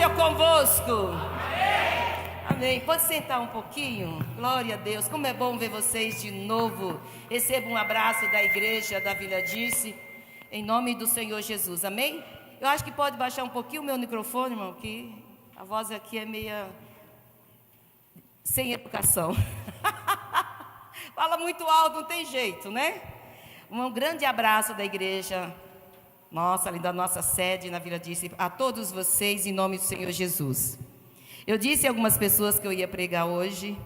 seja convosco. Amém. Pode sentar um pouquinho? Glória a Deus. Como é bom ver vocês de novo. Receba um abraço da igreja da Vila Dirce, em nome do Senhor Jesus. Amém? Eu acho que pode baixar um pouquinho o meu microfone, irmão, que a voz aqui é meia sem educação. Fala muito alto, não tem jeito, né? Um grande abraço da igreja nossa, ali da nossa sede na Vila Dirce, a todos vocês, em nome do Senhor Jesus. Eu disse a algumas pessoas que eu ia pregar hoje,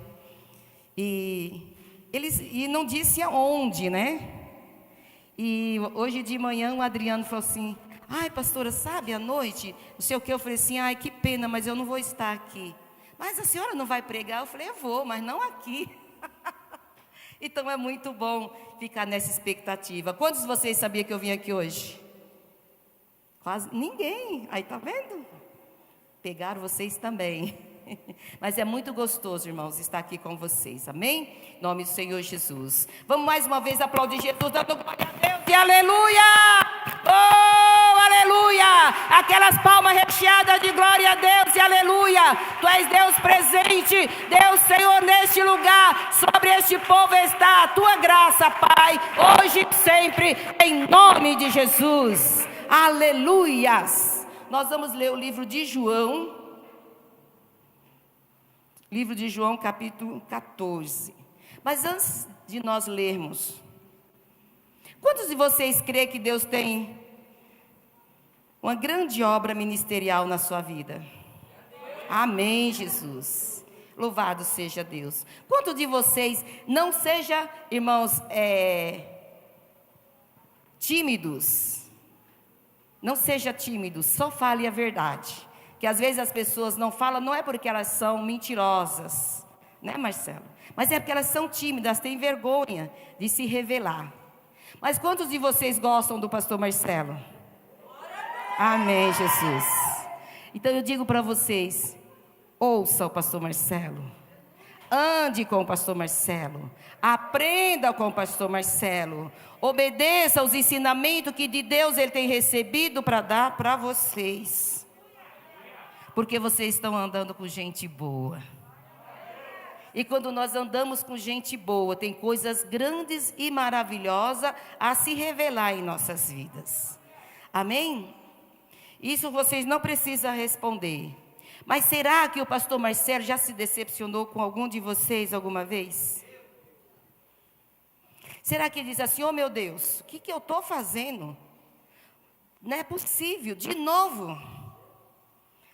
e não disse aonde, né? E hoje de manhã o Adriano falou assim: ai, pastora, sabe, à noite, não sei o que, eu falei assim: ai, que pena, mas eu não vou estar aqui. Mas a senhora não vai pregar? Eu falei: eu vou, mas não aqui. Então é muito bom ficar nessa expectativa. Quantos de vocês sabiam que eu vim aqui hoje? Quase ninguém. Aí, tá vendo? Pegaram vocês também. Mas é muito gostoso, irmãos, estar aqui com vocês. Amém? Em nome do Senhor Jesus. Vamos mais uma vez aplaudir Jesus, dando glória a Deus e aleluia! Oh, aleluia! Aquelas palmas recheadas de glória a Deus e aleluia! Tu és Deus presente, Deus Senhor neste lugar, sobre este povo está a tua graça, Pai, hoje e sempre, em nome de Jesus. Aleluias! Nós vamos ler o livro de João. Livro de João, capítulo 14. Mas antes de nós lermos, quantos de vocês creem que Deus tem uma grande obra ministerial na sua vida? Amém, Jesus. Louvado seja Deus. Quantos de vocês não sejam, irmãos, tímidos? Não seja tímido, só fale a verdade. Que às vezes as pessoas não falam, não é porque elas são mentirosas, né, Marcelo? Mas é porque elas são tímidas, têm vergonha de se revelar. Mas quantos de vocês gostam do pastor Marcelo? Amém, Jesus. Então eu digo para vocês, ouça o pastor Marcelo. Ande com o pastor Marcelo. Aprenda com o pastor Marcelo. Obedeça aos ensinamentos que de Deus ele tem recebido para dar para vocês. Porque vocês estão andando com gente boa. E quando nós andamos com gente boa, tem coisas grandes e maravilhosas a se revelar em nossas vidas. Amém? Isso vocês não precisam responder. Mas será que o pastor Marcelo já se decepcionou com algum de vocês alguma vez? Será que ele diz assim: oh meu Deus, o que eu estou fazendo? Não é possível, de novo.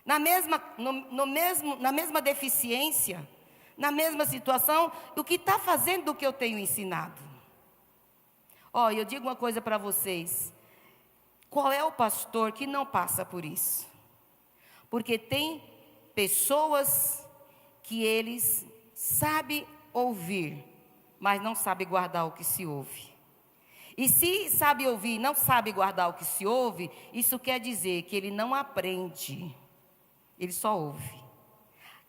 Na mesma deficiência, na mesma situação, o que está fazendo do que eu tenho ensinado? Ó, eu digo uma coisa para vocês. Qual é o pastor que não passa por isso? Porque tem pessoas que eles sabem ouvir, mas não sabem guardar o que se ouve. E se sabe ouvir e não sabe guardar o que se ouve, isso quer dizer que ele não aprende. Ele só ouve.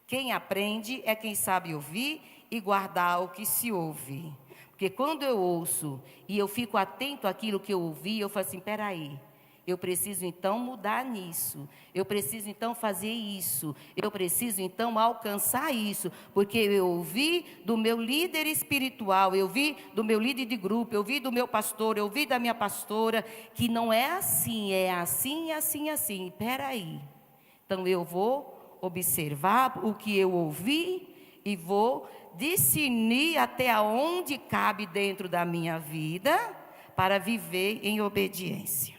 Quem aprende é quem sabe ouvir e guardar o que se ouve. Porque quando eu ouço e eu fico atento àquilo que eu ouvi, eu falo assim: peraí, eu preciso então mudar nisso. Eu preciso então fazer isso. Eu preciso então alcançar isso. Porque eu ouvi do meu líder espiritual, eu ouvi do meu líder de grupo, eu ouvi do meu pastor, eu ouvi da minha pastora, que não é assim, é assim, assim, assim. Peraí. Então eu vou observar o que eu ouvi e vou discernir até onde cabe dentro da minha vida para viver em obediência.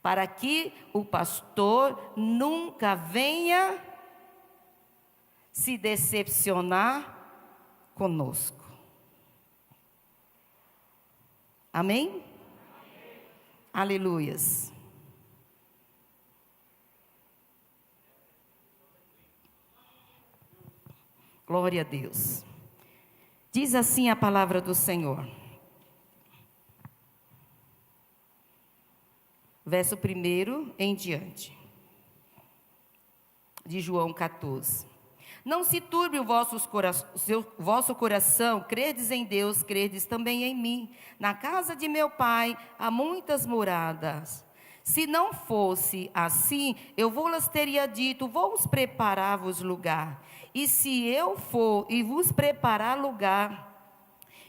Para que o pastor nunca venha se decepcionar conosco. Amém? Amém. Aleluias. Glória a Deus. Diz assim a palavra do Senhor. Verso 1 em diante. De João 14. Não se turbe o vosso coração, credes em Deus, credes também em mim. Na casa de meu pai há muitas moradas. Se não fosse assim, eu vos teria dito, vou preparar-vos lugar. E se eu for e vos preparar lugar,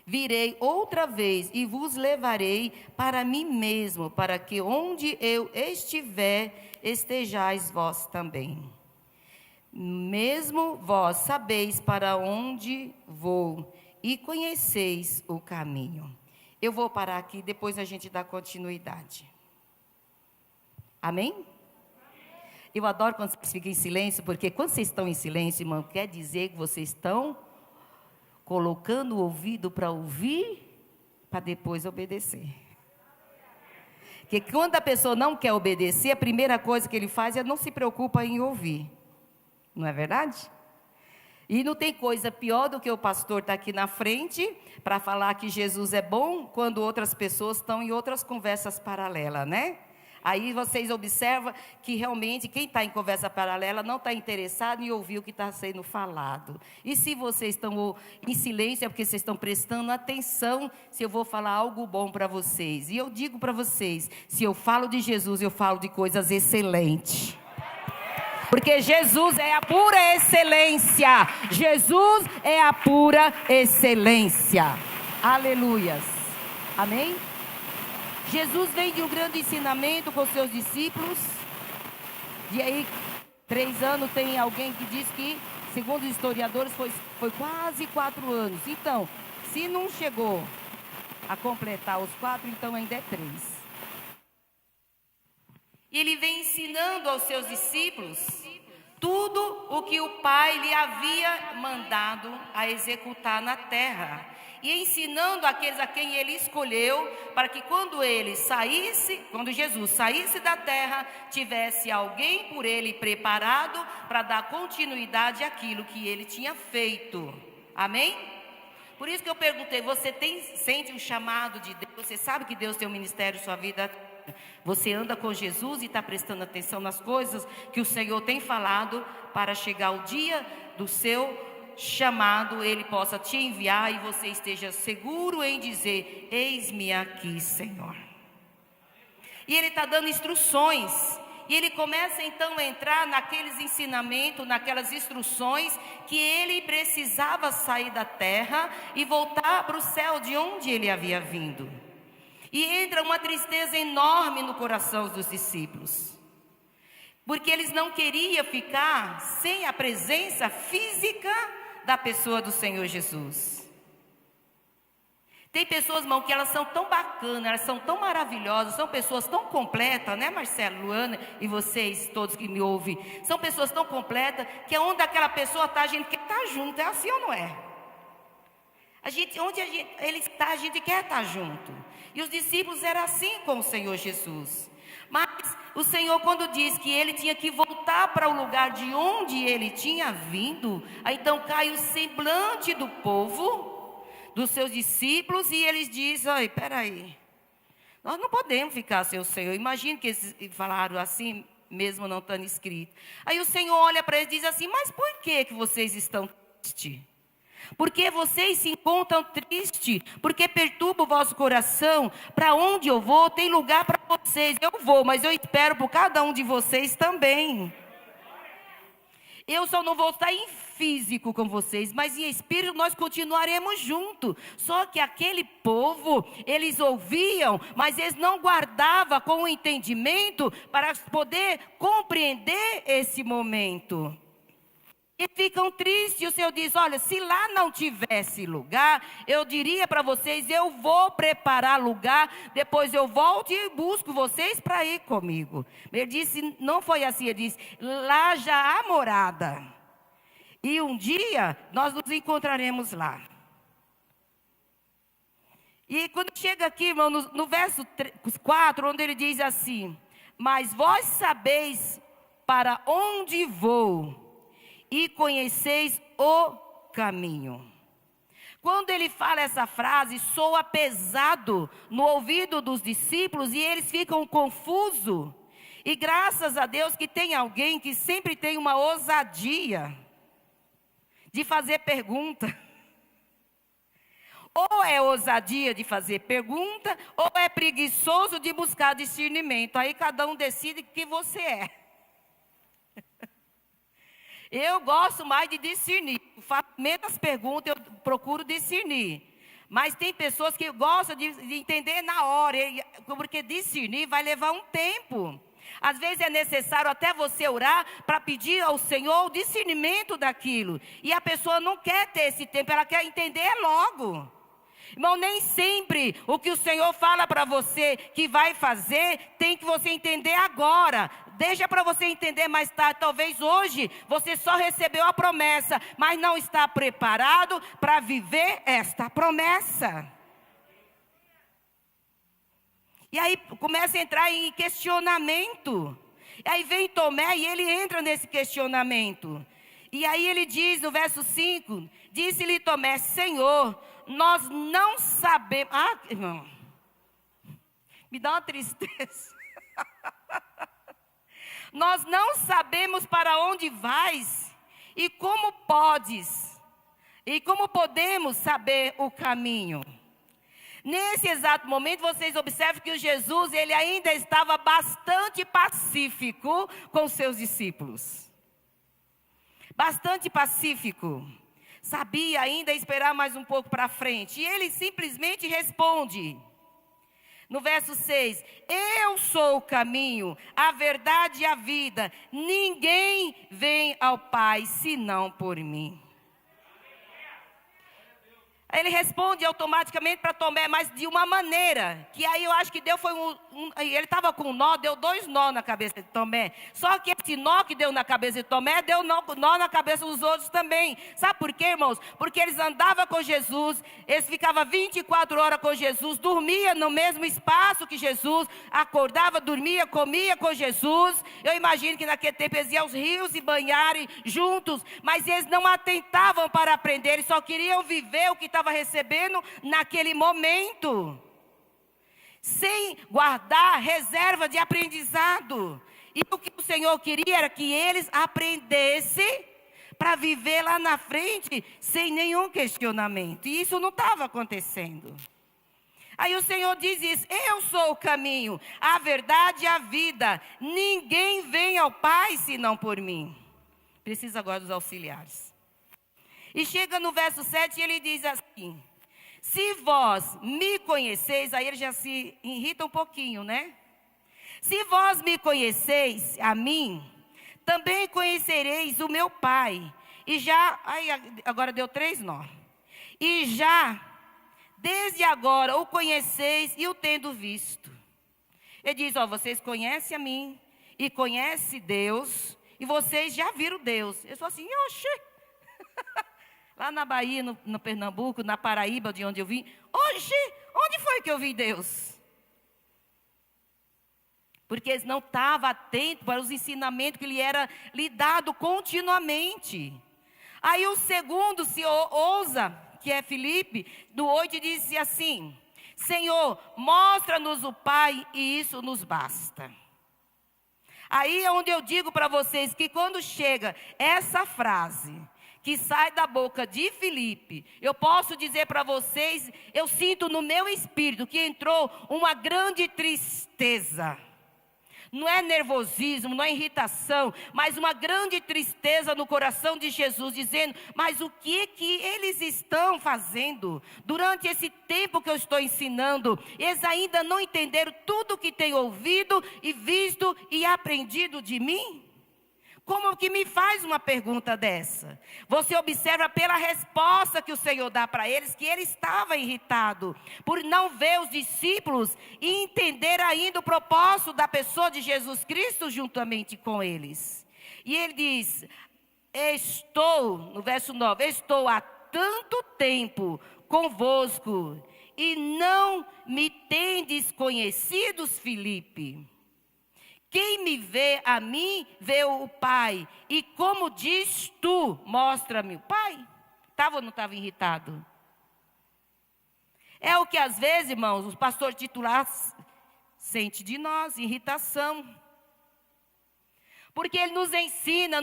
virei outra vez e vos levarei para mim mesmo, para que onde eu estiver, estejais vós também. Mesmo vós sabeis para onde vou e conheceis o caminho. Eu vou parar aqui, depois a gente dá continuidade. Amém? Eu adoro quando vocês ficam em silêncio, porque quando vocês estão em silêncio, irmão, quer dizer que vocês estão colocando o ouvido para ouvir, para depois obedecer. Porque quando a pessoa não quer obedecer, a primeira coisa que ele faz é não se preocupa em ouvir. Não é verdade? E não tem coisa pior do que o pastor estar aqui na frente para falar que Jesus é bom, quando outras pessoas estão em outras conversas paralelas, né? Aí vocês observam que realmente quem está em conversa paralela não está interessado em ouvir o que está sendo falado. E se vocês estão em silêncio é porque vocês estão prestando atenção se eu vou falar algo bom para vocês. E eu digo para vocês, se eu falo de Jesus, eu falo de coisas excelentes. Porque Jesus é a pura excelência. Jesus é a pura excelência. Aleluias. Amém? Jesus vem de um grande ensinamento com seus discípulos. E aí, 3 anos, tem alguém que diz que, segundo os historiadores, foi quase 4 anos. Então, se não chegou a completar os 4, então ainda é 3. E ele vem ensinando aos seus discípulos tudo o que o Pai lhe havia mandado a executar na terra. E ensinando aqueles a quem ele escolheu, para que quando Jesus saísse da terra, tivesse alguém por ele preparado para dar continuidade àquilo que ele tinha feito. Amém? Por isso que eu perguntei, você sente um chamado de Deus? Você sabe que Deus tem um ministério em sua vida? Você anda com Jesus e está prestando atenção nas coisas que o Senhor tem falado, para chegar o dia do seu chamado, Ele possa te enviar e você esteja seguro em dizer, eis-me aqui, Senhor. E Ele está dando instruções, e Ele começa então a entrar naqueles ensinamentos, naquelas instruções, que Ele precisava sair da terra e voltar para o céu de onde Ele havia vindo. E entra uma tristeza enorme no coração dos discípulos, porque eles não queriam ficar sem a presença física da pessoa do Senhor Jesus. Tem pessoas, irmão, que elas são tão bacanas, elas são tão maravilhosas, são pessoas tão completas, né, Marcelo, Luana e vocês todos que me ouvem, são pessoas tão completas, que onde aquela pessoa está, a gente quer estar junto, é assim ou não é? Onde ele está, a gente quer estar junto. E os discípulos eram assim com o Senhor Jesus. Mas o Senhor, quando diz que ele tinha que voltar para o lugar de onde ele tinha vindo, aí então cai o semblante do povo, dos seus discípulos, e eles dizem, olha, peraí, nós não podemos ficar sem o Senhor. Imagina que eles falaram assim, mesmo não estando escrito. Aí o Senhor olha para eles e diz assim, mas por que vocês estão tristes? Porque vocês se encontram tristes, porque perturba o vosso coração. Para onde eu vou, tem lugar para vocês. Eu vou, mas eu espero por cada um de vocês também. Eu só não vou estar em físico com vocês, mas em espírito nós continuaremos juntos. Só que aquele povo, eles ouviam, mas eles não guardavam com o entendimento para poder compreender esse momento. E ficam tristes, e o Senhor diz, olha, se lá não tivesse lugar, eu diria para vocês, eu vou preparar lugar, depois eu volto e busco vocês para ir comigo. Ele disse, não foi assim, ele disse, lá já há morada, e um dia nós nos encontraremos lá. E quando chega aqui, irmão, no verso 4, onde ele diz assim, mas vós sabeis para onde vou, e conheceis o caminho. Quando ele fala essa frase, soa pesado no ouvido dos discípulos e eles ficam confusos. E graças a Deus que tem alguém que sempre tem uma ousadia de fazer pergunta. Ou é ousadia de fazer pergunta, ou é preguiçoso de buscar discernimento. Aí cada um decide o que você é. Eu gosto mais de discernir. Faço menos perguntas, eu procuro discernir. Mas tem pessoas que gostam de entender na hora, porque discernir vai levar um tempo. Às vezes é necessário até você orar para pedir ao Senhor o discernimento daquilo. E a pessoa não quer ter esse tempo, ela quer entender logo. Irmão, nem sempre o que o Senhor fala para você que vai fazer, tem que você entender agora. Deixa para você entender mais tarde. Talvez hoje você só recebeu a promessa, mas não está preparado para viver esta promessa. E aí começa a entrar em questionamento. E aí vem Tomé e ele entra nesse questionamento. E aí ele diz no verso 5, disse-lhe Tomé, Senhor, nós não sabemos. Ah, irmão, me dá uma tristeza. Nós não sabemos para onde vais e como podemos saber o caminho. Nesse exato momento, vocês observam que o Jesus, ele ainda estava bastante pacífico com seus discípulos. Bastante pacífico. Sabia ainda esperar mais um pouco para frente. E ele simplesmente responde. No verso 6, eu sou o caminho, a verdade e a vida. Ninguém vem ao Pai senão por mim. Aí ele responde automaticamente para Tomé, mas de uma maneira, que aí eu acho que deu foi ele estava com um nó, deu 2 nós na cabeça de Tomé. Só que esse nó que deu na cabeça de Tomé, deu nó na cabeça dos outros também. Sabe por quê, irmãos? Porque eles andavam com Jesus, eles ficavam 24 horas com Jesus, dormia no mesmo espaço que Jesus, acordava, dormia, comia com Jesus. Eu imagino que naquele tempo eles iam aos rios e banharem juntos, mas eles não atentavam para aprender, eles só queriam viver o que estava recebendo naquele momento, sem guardar reserva de aprendizado. E o que o Senhor queria era que eles aprendessem para viver lá na frente sem nenhum questionamento. E isso não estava acontecendo. Aí o Senhor diz isso, eu sou o caminho, a verdade e a vida. Ninguém vem ao Pai senão por mim. Precisa agora dos auxiliares. E chega no verso 7 e ele diz assim, se vós me conheceis, aí ele já se irrita um pouquinho, né? Se vós me conheceis a mim, também conhecereis o meu Pai. E já, aí agora deu 3 nó. E já, desde agora, o conheceis e o tendo visto. Ele diz, ó, vocês conhecem a mim e conhecem Deus, e vocês já viram Deus. Eu sou assim, oxe. Lá na Bahia, no Pernambuco, na Paraíba, de onde eu vim. Hoje, onde foi que eu vi Deus? Porque eles não estavam atentos para os ensinamentos que lhe era lhe dado continuamente. Aí o segundo se ousa, que é Filipe, do 8, disse assim, Senhor, mostra-nos o Pai e isso nos basta. Aí é onde eu digo para vocês que quando chega essa frase que sai da boca de Filipe, eu posso dizer para vocês, eu sinto no meu espírito que entrou uma grande tristeza. Não é nervosismo, não é irritação, mas uma grande tristeza no coração de Jesus, dizendo, mas o que eles estão fazendo durante esse tempo que eu estou ensinando? Eles ainda não entenderam tudo o que têm ouvido e visto e aprendido de mim? Como que me faz uma pergunta dessa? Você observa pela resposta que o Senhor dá para eles, que ele estava irritado por não ver os discípulos e entender ainda o propósito da pessoa de Jesus Cristo juntamente com eles. E ele diz, no verso 9, estou há tanto tempo convosco e não me tendes conhecidos, Filipe. Quem me vê a mim, vê o Pai. E como diz tu, mostra-me o Pai. Estava ou não estava irritado? É o que às vezes, irmãos, os pastores titulares sentem de nós, irritação. Porque Ele nos ensina,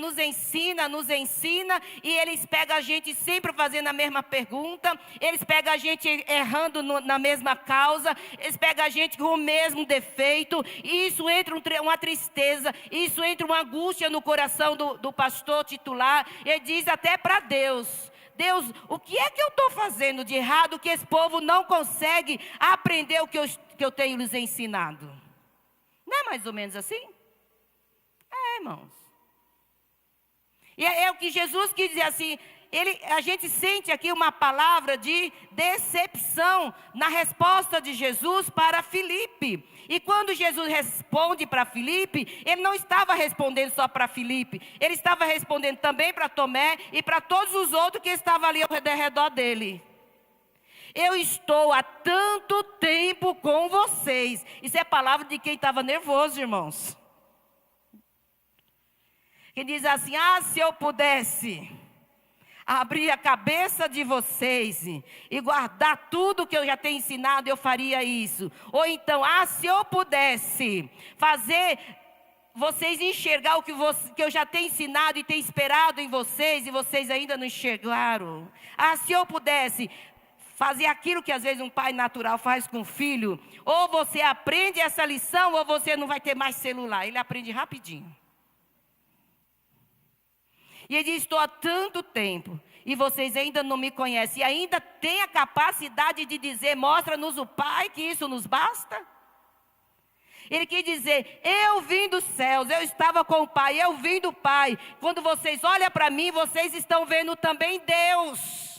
e eles pegam a gente sempre fazendo a mesma pergunta, eles pegam a gente errando na mesma causa, eles pegam a gente com o mesmo defeito, e isso entra uma tristeza, isso entra uma angústia no coração do pastor titular. Ele diz até para Deus: Deus, o que é que eu estou fazendo de errado que esse povo não consegue aprender o que eu tenho lhes ensinado? Não é mais ou menos assim? Irmãos. E é o que Jesus quis dizer assim. A gente sente aqui uma palavra de decepção na resposta de Jesus para Filipe. E quando Jesus responde para Filipe, ele não estava respondendo só para Filipe, ele estava respondendo também para Tomé e para todos os outros que estavam ali ao redor dele. Eu estou há tanto tempo com vocês. Isso é palavra de quem estava nervoso, irmãos. Que diz assim: se eu pudesse abrir a cabeça de vocês e guardar tudo que eu já tenho ensinado, eu faria isso. Ou então, se eu pudesse fazer vocês enxergar o que eu já tenho ensinado e tenho esperado em vocês, e vocês ainda não enxergaram. Se eu pudesse fazer aquilo que às vezes um pai natural faz com o filho, ou você aprende essa lição, ou você não vai ter mais celular. Ele aprende rapidinho. E ele diz: estou há tanto tempo e vocês ainda não me conhecem. E ainda tem a capacidade de dizer: mostra-nos o Pai, que isso nos basta. Ele quis dizer: eu vim dos céus, eu estava com o Pai, eu vim do Pai. Quando vocês olham para mim, vocês estão vendo também Deus.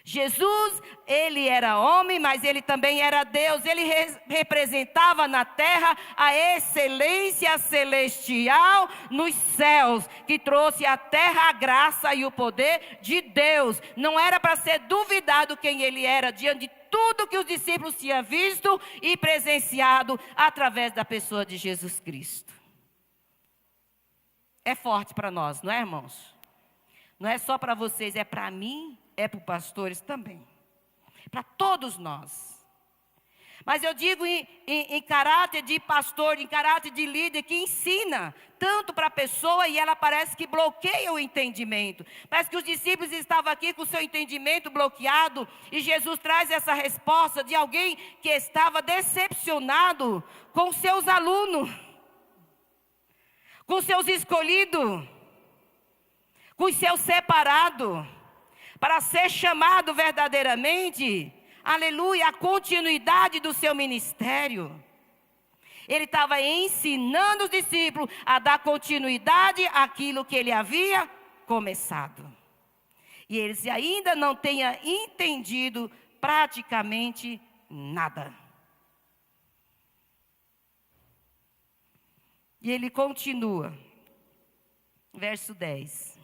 Jesus, ele era homem, mas ele também era Deus. Ele representava na terra a excelência celestial nos céus, que trouxe à terra a graça e o poder de Deus. Não era para ser duvidado quem ele era, diante de tudo que os discípulos tinham visto e presenciado através da pessoa de Jesus Cristo. É forte para nós, não é, irmãos? Não é só para vocês, é para mim. É para os pastores também, para todos nós. Mas eu digo em caráter de pastor, em caráter de líder, que ensina tanto para a pessoa e ela parece que bloqueia o entendimento. Parece que os discípulos estavam aqui com o seu entendimento bloqueado, e Jesus traz essa resposta de alguém que estava decepcionado com seus alunos, com seus escolhidos, com os seus separados, para ser chamado verdadeiramente, aleluia, a continuidade do seu ministério. Ele estava ensinando os discípulos a dar continuidade àquilo que ele havia começado. E eles ainda não tenham entendido praticamente nada. E ele continua, verso 10.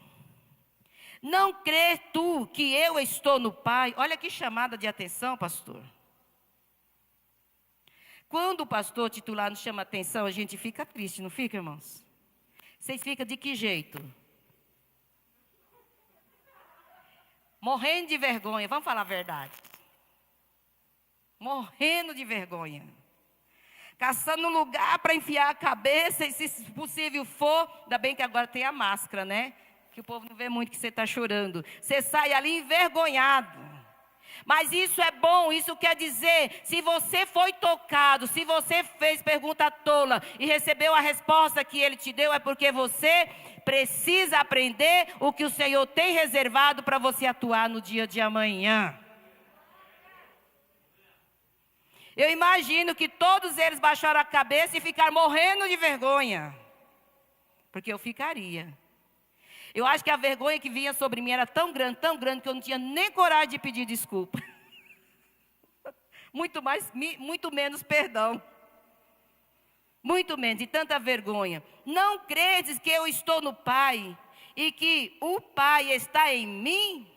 Não crês tu que eu estou no Pai? Olha que chamada de atenção, pastor. Quando o pastor titular nos chama atenção, a gente fica triste, não fica, irmãos? Vocês ficam de que jeito? Morrendo de vergonha, vamos falar a verdade. Morrendo de vergonha. Caçando um lugar para enfiar a cabeça, e se possível for, ainda bem que agora tem a máscara, né? Que o povo não vê muito que você está chorando. Você sai ali envergonhado. Mas isso é bom, isso quer dizer, se você foi tocado, se você fez pergunta tola e recebeu a resposta que ele te deu, é porque você precisa aprender o que o Senhor tem reservado para você atuar no dia de amanhã. Eu imagino que todos eles baixaram a cabeça e ficaram morrendo de vergonha. Porque eu ficaria. Eu acho que a vergonha que vinha sobre mim era tão grande, que eu não tinha nem coragem de pedir desculpa. Muito menos perdão. Muito menos, e tanta vergonha. Não credes que eu estou no Pai e que o Pai está em mim?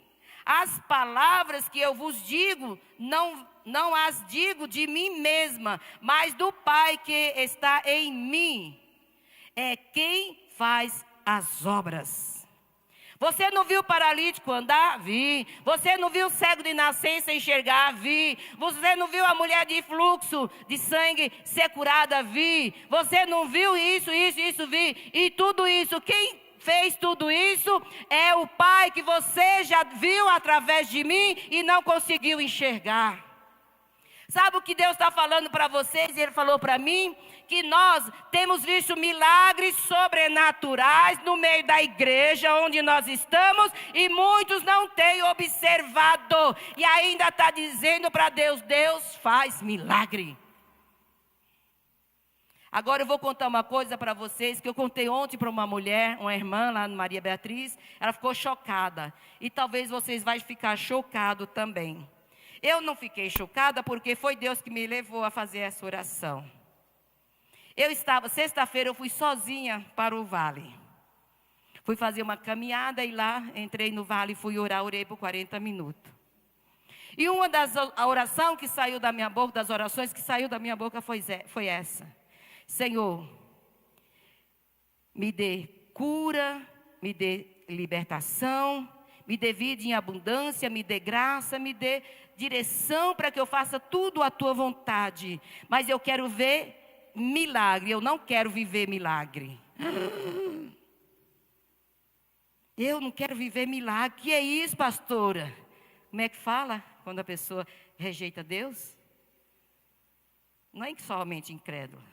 As palavras que eu vos digo, não as digo de mim mesma, mas do Pai que está em mim. É quem faz as obras. Você não viu o paralítico andar? Vi. Você não viu o cego de nascença enxergar? Vi. Você não viu a mulher de fluxo de sangue ser curada? Vi. Você não viu isso? Vi. E tudo isso, quem fez tudo isso é o Pai que você já viu através de mim e não conseguiu enxergar. Sabe o que Deus está falando para vocês? Ele falou para mim que nós temos visto milagres sobrenaturais no meio da igreja onde nós estamos e muitos não têm observado. E ainda está dizendo para Deus, Deus faz milagre. Agora eu vou contar uma coisa para vocês que eu contei ontem para uma mulher, uma irmã lá no Maria Beatriz. Ela ficou chocada e talvez vocês vão ficar chocados também. Eu não fiquei chocada porque foi Deus que me levou a fazer essa oração. Sexta-feira eu fui sozinha para o vale. Fui fazer uma caminhada e lá entrei no vale e fui orar, orei por 40 minutos. E uma das orações que saiu da minha boca, das orações que saiu da minha boca foi essa. Senhor, me dê cura, me dê libertação, me dê vida em abundância, me dê graça, me dê direção para que eu faça tudo à tua vontade. Mas eu quero ver milagre, eu não quero viver milagre. Eu não quero viver milagre. Que é isso, pastora? Como é que fala quando a pessoa rejeita Deus? Não é somente incrédulo.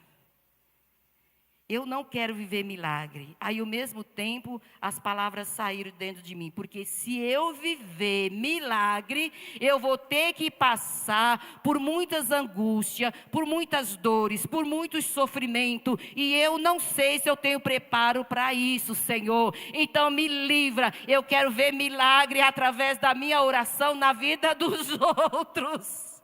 Eu não quero viver milagre. Aí, ao mesmo tempo, as palavras saíram dentro de mim. Porque se eu viver milagre, eu vou ter que passar por muitas angústias, por muitas dores, por muitos sofrimentos. E eu não sei se eu tenho preparo para isso, Senhor. Então, me livra. Eu quero ver milagre através da minha oração na vida dos outros.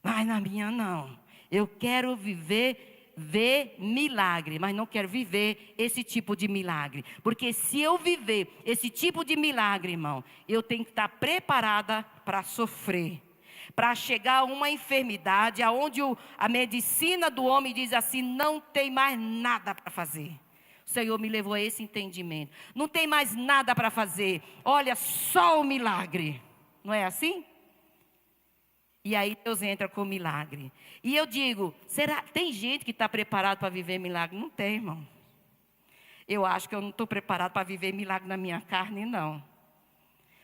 Mas na minha não. Eu quero ver milagre, mas não quero viver esse tipo de milagre. Porque se eu viver esse tipo de milagre, irmão, eu tenho que estar preparada para sofrer. Para chegar a uma enfermidade onde a medicina do homem diz assim, não tem mais nada para fazer. O Senhor me levou a esse entendimento. Não tem mais nada para fazer. Olha, só o milagre. Não é assim? E aí Deus entra com milagre. E eu digo, tem gente que está preparado para viver milagre? Não tem, irmão. Eu acho que eu não estou preparado para viver milagre na minha carne, não.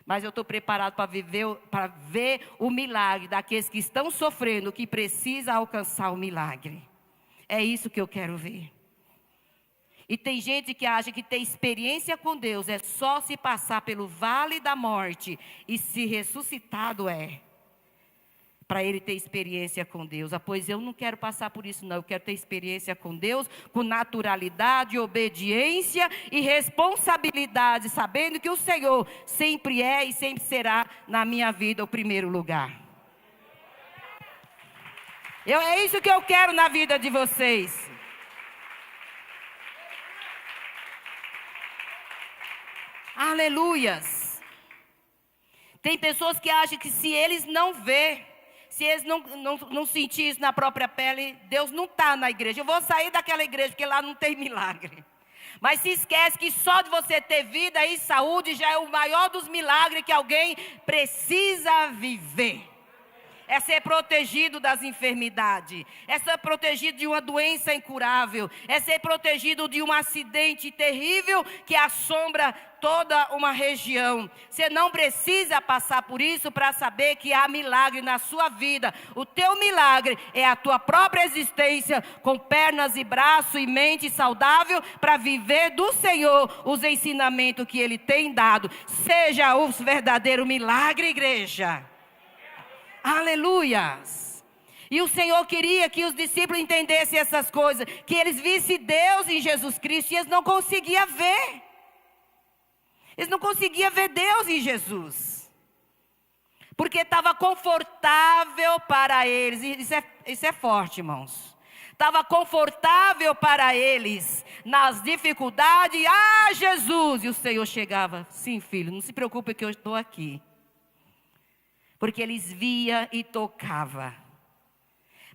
Mas eu estou preparado para ver o milagre daqueles que estão sofrendo, que precisam alcançar o milagre. É isso que eu quero ver. E tem gente que acha que ter experiência com Deus é só se passar pelo vale da morte e se ressuscitado é. Para ele ter experiência com Deus. Pois eu não quero passar por isso não. Eu quero ter experiência com Deus, com naturalidade, obediência e responsabilidade. Sabendo que o Senhor sempre é e sempre será na minha vida o primeiro lugar. É isso que eu quero na vida de vocês. Aleluias. Tem pessoas que acham que se eles não verem, se eles não sentirem isso na própria pele, Deus não está na igreja. Eu vou sair daquela igreja, porque lá não tem milagre. Mas se esquece que só de você ter vida e saúde já é o maior dos milagres que alguém precisa viver. É ser protegido das enfermidades. É ser protegido de uma doença incurável. É ser protegido de um acidente terrível que assombra toda uma região. Você não precisa passar por isso para saber que há milagre na sua vida. O teu milagre é a tua própria existência, com pernas e braços e mente saudável, para viver do Senhor os ensinamentos que Ele tem dado. Seja o verdadeiro milagre, igreja. Aleluias. E o Senhor queria que os discípulos entendessem essas coisas, que eles vissem Deus em Jesus Cristo, e eles não conseguiam ver. Eles não conseguiam ver Deus em Jesus. Porque estava confortável para eles. Isso é forte, irmãos. Estava confortável para eles nas dificuldades. Jesus! E o Senhor chegava, sim, filho, não se preocupe que eu estou aqui. Porque eles via e tocava.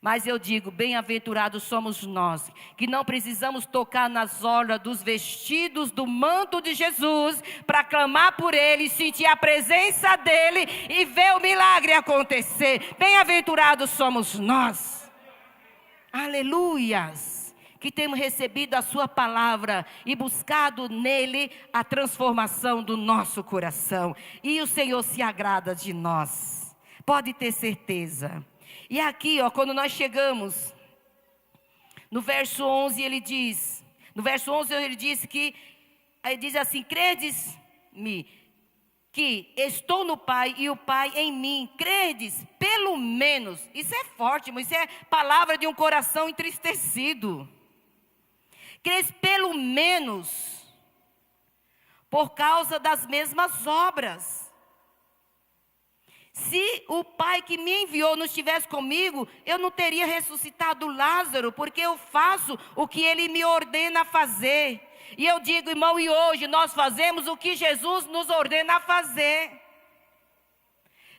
Mas eu digo, bem-aventurados somos nós, que não precisamos tocar nas orlas dos vestidos do manto de Jesus, para clamar por Ele, sentir a presença dEle e ver o milagre acontecer. Bem-aventurados somos nós. Aleluias. Que temos recebido a sua palavra e buscado nele a transformação do nosso coração. E o Senhor se agrada de nós. Pode ter certeza. E aqui, quando nós chegamos, no verso 11 ele diz, ele diz assim, credes-me que estou no Pai e o Pai em mim, credes, pelo menos, isso é forte, mas isso é palavra de um coração entristecido. Credes pelo menos, por causa das mesmas obras. Se o Pai que me enviou não estivesse comigo, eu não teria ressuscitado Lázaro, porque eu faço o que Ele me ordena fazer. E eu digo, irmão, e hoje nós fazemos o que Jesus nos ordena a fazer.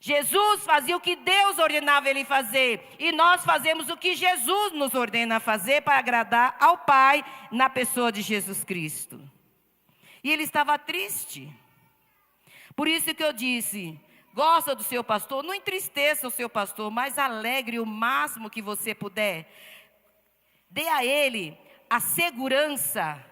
Jesus fazia o que Deus ordenava Ele fazer. E nós fazemos o que Jesus nos ordena a fazer para agradar ao Pai na pessoa de Jesus Cristo. E ele estava triste. Por isso que eu disse, gosta do seu pastor, não entristeça o seu pastor, mas alegre o máximo que você puder. Dê a ele a segurança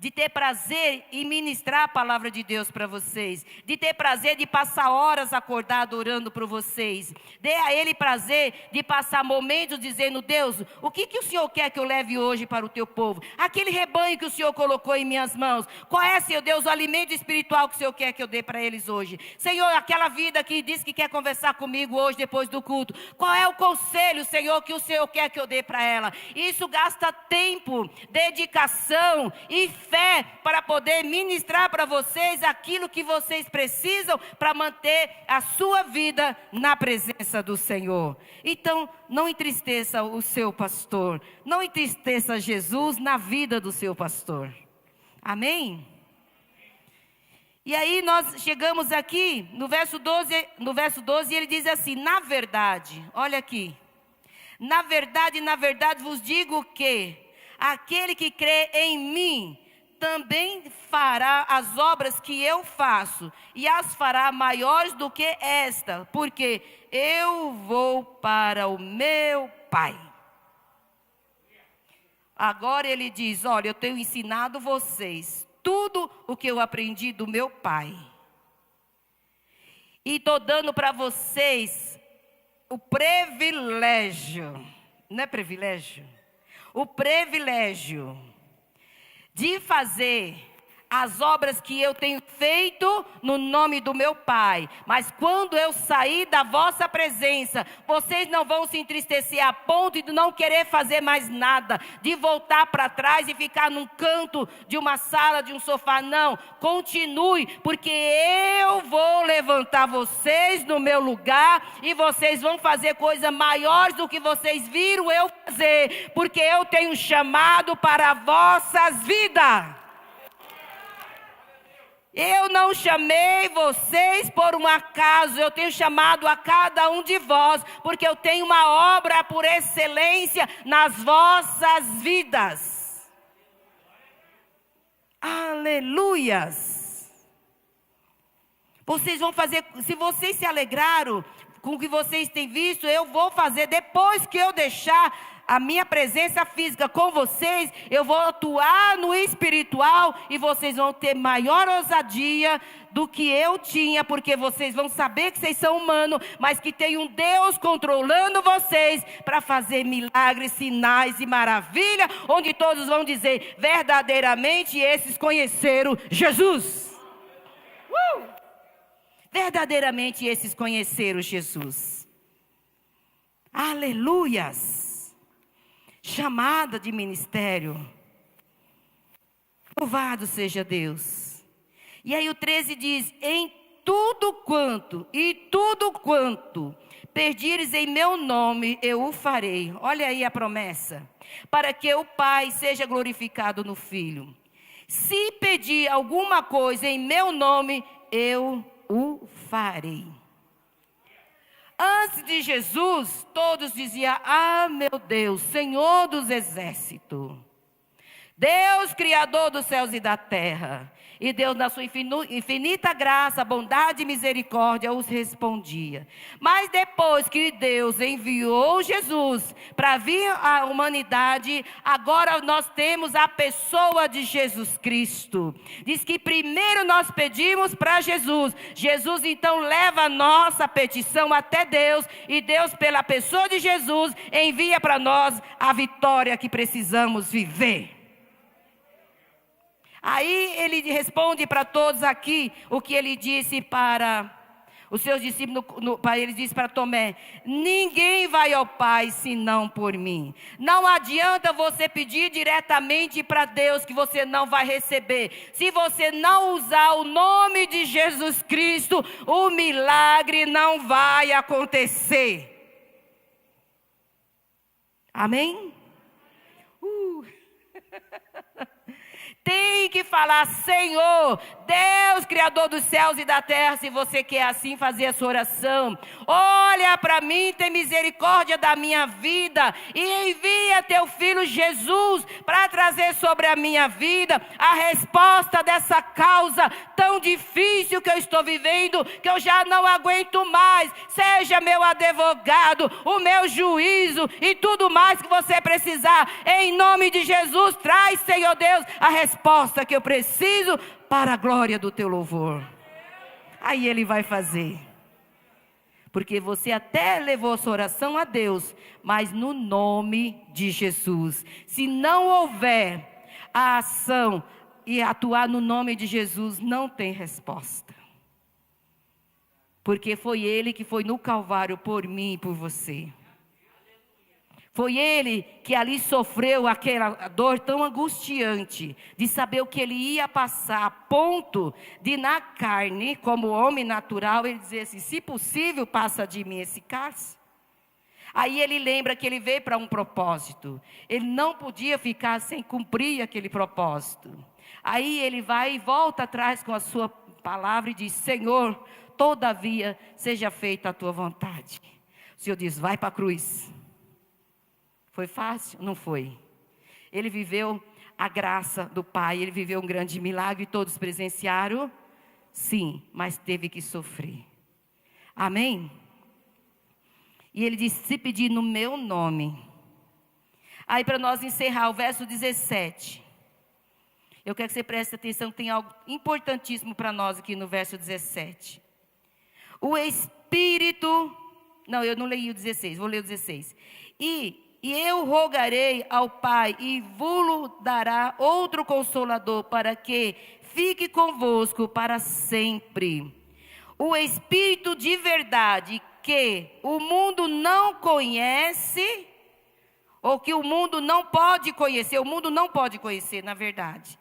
de ter prazer em ministrar a palavra de Deus para vocês, de ter prazer de passar horas acordado orando por vocês, dê a Ele prazer de passar momentos dizendo, Deus, o que o Senhor quer que eu leve hoje para o teu povo? Aquele rebanho que o Senhor colocou em minhas mãos, qual é, Senhor Deus, o alimento espiritual que o Senhor quer que eu dê para eles hoje? Senhor, aquela vida que diz que quer conversar comigo hoje depois do culto, qual é o conselho, Senhor, que o Senhor quer que eu dê para ela? Isso gasta tempo, dedicação e fé para poder ministrar para vocês aquilo que vocês precisam para manter a sua vida na presença do Senhor. Então, não entristeça o seu pastor, não entristeça Jesus na vida do seu pastor. Amém? E aí nós chegamos aqui no verso 12 ele diz assim, na verdade, olha aqui, na verdade vos digo que aquele que crê em mim também fará as obras que eu faço, e as fará maiores do que esta, porque eu vou para o meu Pai. Agora ele diz, olha, eu tenho ensinado vocês tudo o que eu aprendi do meu Pai. E estou dando para vocês o privilégio, não é privilégio? O privilégio de fazer as obras que eu tenho feito no nome do meu Pai. Mas quando eu sair da vossa presença, vocês não vão se entristecer a ponto de não querer fazer mais nada, de voltar para trás e ficar num canto de uma sala, de um sofá. Não, continue, porque eu vou levantar vocês no meu lugar e vocês vão fazer coisas maiores do que vocês viram eu fazer, porque eu tenho chamado para vossas vidas. Eu não chamei vocês por um acaso, eu tenho chamado a cada um de vós, porque eu tenho uma obra por excelência nas vossas vidas. Aleluias! Vocês vão fazer, se vocês se alegraram com o que vocês têm visto, eu vou fazer, depois que eu deixar a minha presença física com vocês, eu vou atuar no espiritual e vocês vão ter maior ousadia do que eu tinha, porque vocês vão saber que vocês são humanos, mas que tem um Deus controlando vocês para fazer milagres, sinais e maravilha, onde todos vão dizer, verdadeiramente esses conheceram Jesus. Verdadeiramente esses conheceram Jesus. Aleluias! Chamada de ministério. Louvado seja Deus. E aí o 13 diz, em tudo quanto pedires em meu nome, eu o farei. Olha aí a promessa. Para que o Pai seja glorificado no Filho. Se pedir alguma coisa em meu nome, eu o farei. Antes de Jesus, todos diziam: ah, meu Deus, Senhor dos exércitos, Deus, Criador dos céus e da terra. E Deus, na sua infinita graça, bondade e misericórdia, os respondia. Mas depois que Deus enviou Jesus para vir à humanidade, agora nós temos a pessoa de Jesus Cristo. Diz que primeiro nós pedimos para Jesus. Jesus então leva a nossa petição até Deus. E Deus, pela pessoa de Jesus, envia para nós a vitória que precisamos viver. Aí ele responde para todos aqui o que ele disse para os seus discípulos, ele disse para Tomé: ninguém vai ao Pai senão por mim. Não adianta você pedir diretamente para Deus que você não vai receber. Se você não usar o nome de Jesus Cristo, o milagre não vai acontecer. Amém? Tem que falar: Senhor, Deus, Criador dos céus e da terra, se você quer assim fazer a sua oração, olha para mim, tem misericórdia da minha vida e envia teu filho Jesus para trazer sobre a minha vida a resposta dessa causa tão difícil que eu estou vivendo, que eu já não aguento mais. Seja meu advogado, o meu juízo e tudo mais que você precisar. Em nome de Jesus, traz, Senhor Deus, a resposta que eu preciso para a glória do teu louvor. Aí ele vai fazer. Porque você até levou sua oração a Deus, mas no nome de Jesus. Se não houver a ação e atuar no nome de Jesus, não tem resposta. Porque foi Ele que foi no Calvário por mim e por você. Foi Ele que ali sofreu aquela dor tão angustiante, de saber o que Ele ia passar, a ponto de na carne, como homem natural, Ele dizer assim: se possível, passa de mim esse cálice. Aí Ele lembra que Ele veio para um propósito. Ele não podia ficar sem cumprir aquele propósito. Aí Ele vai e volta atrás com a sua palavra e diz: Senhor, todavia seja feita a tua vontade. O Senhor diz: vai para a cruz. Foi fácil? Não foi. Ele viveu a graça do Pai, ele viveu um grande milagre, todos presenciaram? Sim, mas teve que sofrer. Amém? E ele disse: se pedir no meu nome. Aí para nós encerrar o verso 17. Eu quero que você preste atenção, tem algo importantíssimo para nós aqui no verso 17. O Espírito... Não, eu não leio o 16, vou ler o 16. E eu rogarei ao Pai e vos dará outro Consolador para que fique convosco para sempre. O Espírito de verdade que o mundo não conhece, ou que o mundo não pode conhecer, na verdade.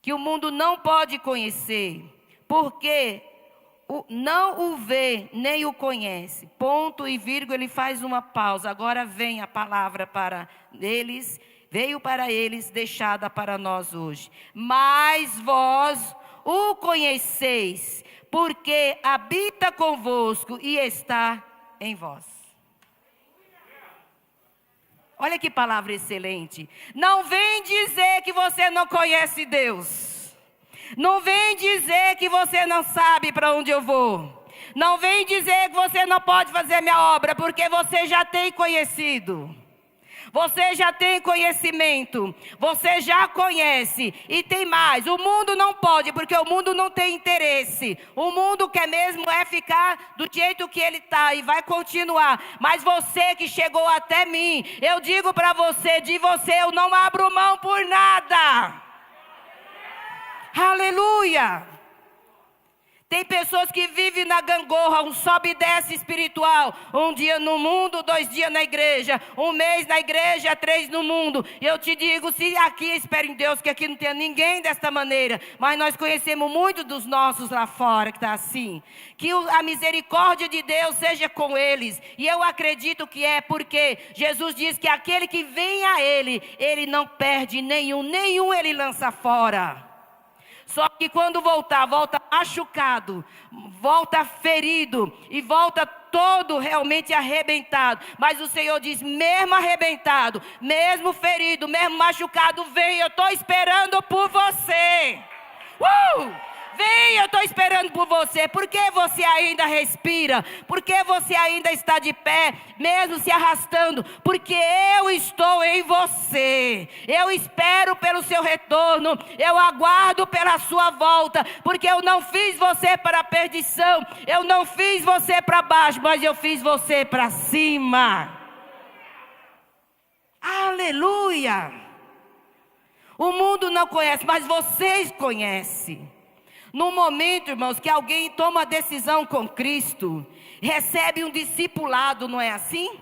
Que o mundo não pode conhecer, porque não o vê, nem o conhece. Ponto e vírgula, ele faz uma pausa. Agora vem a palavra para eles, veio para eles, deixada para nós hoje. Mas vós o conheceis, porque habita convosco e está em vós. Olha que palavra excelente. Não vem dizer que você não conhece Deus. Não vem dizer que você não sabe para onde eu vou. Não vem dizer que você não pode fazer minha obra, porque você já tem conhecido. Você já tem conhecimento. Você já conhece. E tem mais. O mundo não pode, porque o mundo não tem interesse. O mundo quer mesmo é ficar do jeito que ele está e vai continuar. Mas você que chegou até mim, eu digo para você, de você eu não abro mão por nada. Aleluia! Tem pessoas que vivem na gangorra, um sobe e desce espiritual. Um dia no mundo, 2 dias na igreja. 1 mês na igreja, 3 no mundo. E eu te digo, se aqui, espero em Deus que aqui não tenha ninguém desta maneira. Mas nós conhecemos muito dos nossos lá fora que está assim. Que a misericórdia de Deus seja com eles. E eu acredito que é porque Jesus diz que aquele que vem a Ele, Ele não perde nenhum Ele lança fora. Só que quando volta machucado, volta ferido e volta todo realmente arrebentado. Mas o Senhor diz, mesmo arrebentado, mesmo ferido, mesmo machucado, vem, eu estou esperando por você. Vem, eu estou esperando por você. Por que você ainda respira? Por que você ainda está de pé, mesmo se arrastando? Porque eu estou em você. Eu espero pelo seu retorno. Eu aguardo pela sua volta. Porque eu não fiz você para a perdição. Eu não fiz você para baixo, mas eu fiz você para cima. Aleluia! O mundo não conhece, mas vocês conhecem. No momento, irmãos, que alguém toma a decisão com Cristo, recebe um discipulado, não é assim?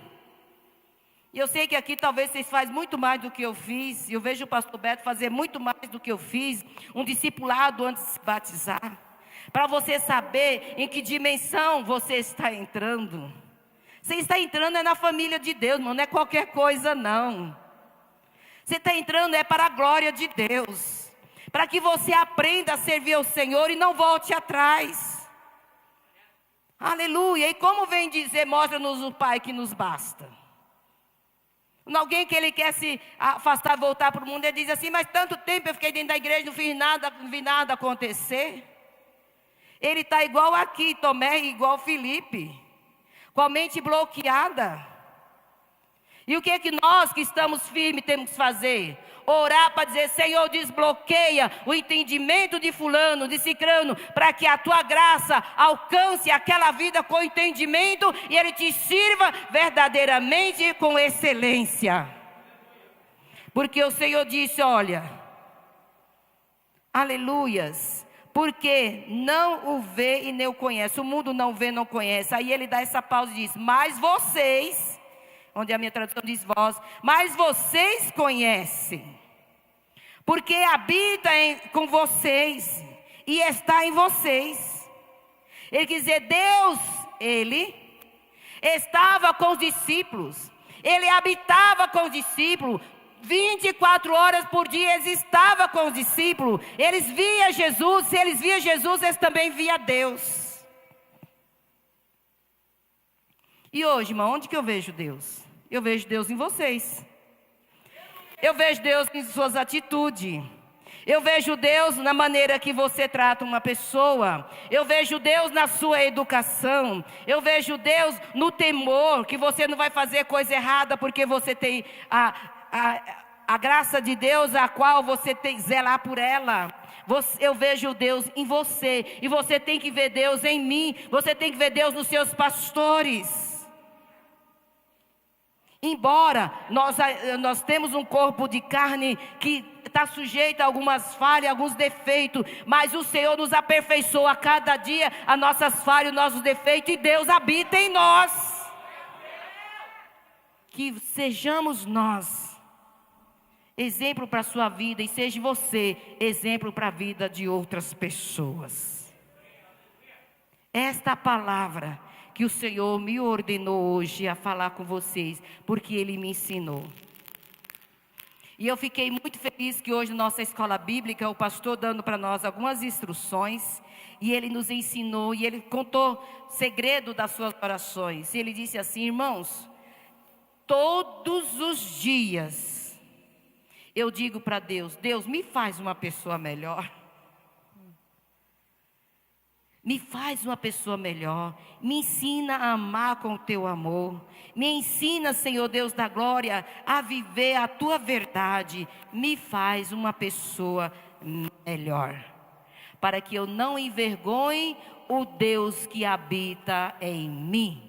E eu sei que aqui talvez vocês fazem muito mais do que eu fiz. Eu vejo o pastor Beto fazer muito mais do que eu fiz. Um discipulado antes de se batizar. Para você saber em que dimensão você está entrando. Você está entrando é na família de Deus, irmão, não é qualquer coisa não. Você está entrando é para a glória de Deus. Para que você aprenda a servir ao Senhor e não volte atrás. Aleluia. E como vem dizer, mostra-nos o Pai que nos basta. Alguém que ele quer se afastar, voltar para o mundo, ele diz assim, mas tanto tempo eu fiquei dentro da igreja, não vi nada acontecer. Ele está igual aqui, Tomé, igual Filipe, com a mente bloqueada. E o que é que nós que estamos firmes temos que fazer? Orar para dizer, Senhor, desbloqueia o entendimento de fulano, de cicrano, para que a tua graça alcance aquela vida com entendimento e ele te sirva verdadeiramente com excelência. Porque o Senhor disse, olha, aleluias, porque não o vê e nem o conhece, o mundo não vê, não conhece. Aí ele dá essa pausa e diz, mas vocês... onde a minha tradução diz vós, mas vocês conhecem, porque habita com vocês e está em vocês. Ele quer dizer, Deus, ele estava com os discípulos, ele habitava com os discípulos, 24 horas por dia eles estavam com os discípulos, eles viam Jesus, se eles viam Jesus, eles também viam Deus. E hoje, irmão, onde que eu vejo Deus? Eu vejo Deus em vocês. Eu vejo Deus em suas atitudes. Eu vejo Deus na maneira que você trata uma pessoa. Eu vejo Deus na sua educação. Eu vejo Deus no temor, que você não vai fazer coisa errada porque você tem a graça de Deus, a qual você tem que zelar por ela. Eu vejo Deus em você. E você tem que ver Deus em mim. Você tem que ver Deus nos seus pastores. Embora nós temos um corpo de carne que está sujeito a algumas falhas, alguns defeitos, mas o Senhor nos aperfeiçoa a cada dia as nossas falhas, os nossos defeitos, e Deus habita em nós. Que sejamos nós exemplo para a sua vida e seja você exemplo para a vida de outras pessoas. Esta palavra que o Senhor me ordenou hoje a falar com vocês, porque Ele me ensinou. E eu fiquei muito feliz que hoje na nossa escola bíblica, o pastor dando para nós algumas instruções, e ele nos ensinou, e ele contou segredo das suas orações. E ele disse assim, irmãos, todos os dias, eu digo para Deus, Deus, me faz uma pessoa melhor. Me faz uma pessoa melhor, me ensina a amar com o teu amor, me ensina, Senhor Deus da glória, a viver a tua verdade, me faz uma pessoa melhor, para que eu não envergonhe o Deus que habita em mim,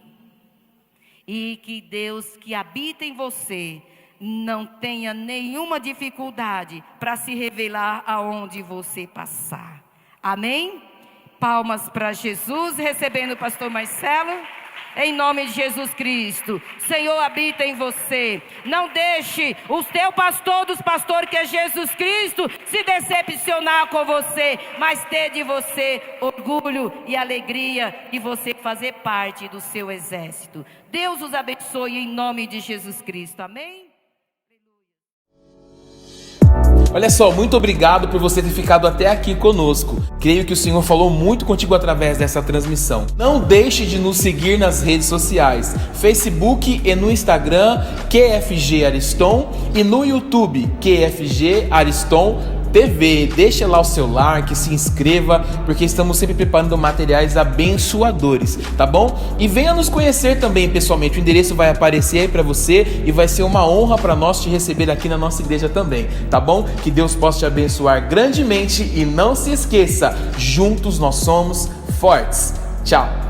e que Deus que habita em você não tenha nenhuma dificuldade para se revelar aonde você passar. Amém? Palmas para Jesus, recebendo o pastor Marcelo, em nome de Jesus Cristo. Senhor, habita em você. Não deixe o teu pastor dos pastores, que é Jesus Cristo, se decepcionar com você, mas ter de você orgulho e alegria de você fazer parte do seu exército. Deus os abençoe em nome de Jesus Cristo. Amém? Olha só, muito obrigado por você ter ficado até aqui conosco. Creio que o Senhor falou muito contigo através dessa transmissão. Não deixe de nos seguir nas redes sociais, Facebook e no Instagram, QFG Ariston, e no YouTube, QFG Ariston TV. Deixa lá o seu like, se inscreva, porque estamos sempre preparando materiais abençoadores, tá bom? E venha nos conhecer também pessoalmente, o endereço vai aparecer aí para você e vai ser uma honra para nós te receber aqui na nossa igreja também, tá bom? Que Deus possa te abençoar grandemente e não se esqueça, juntos nós somos fortes. Tchau!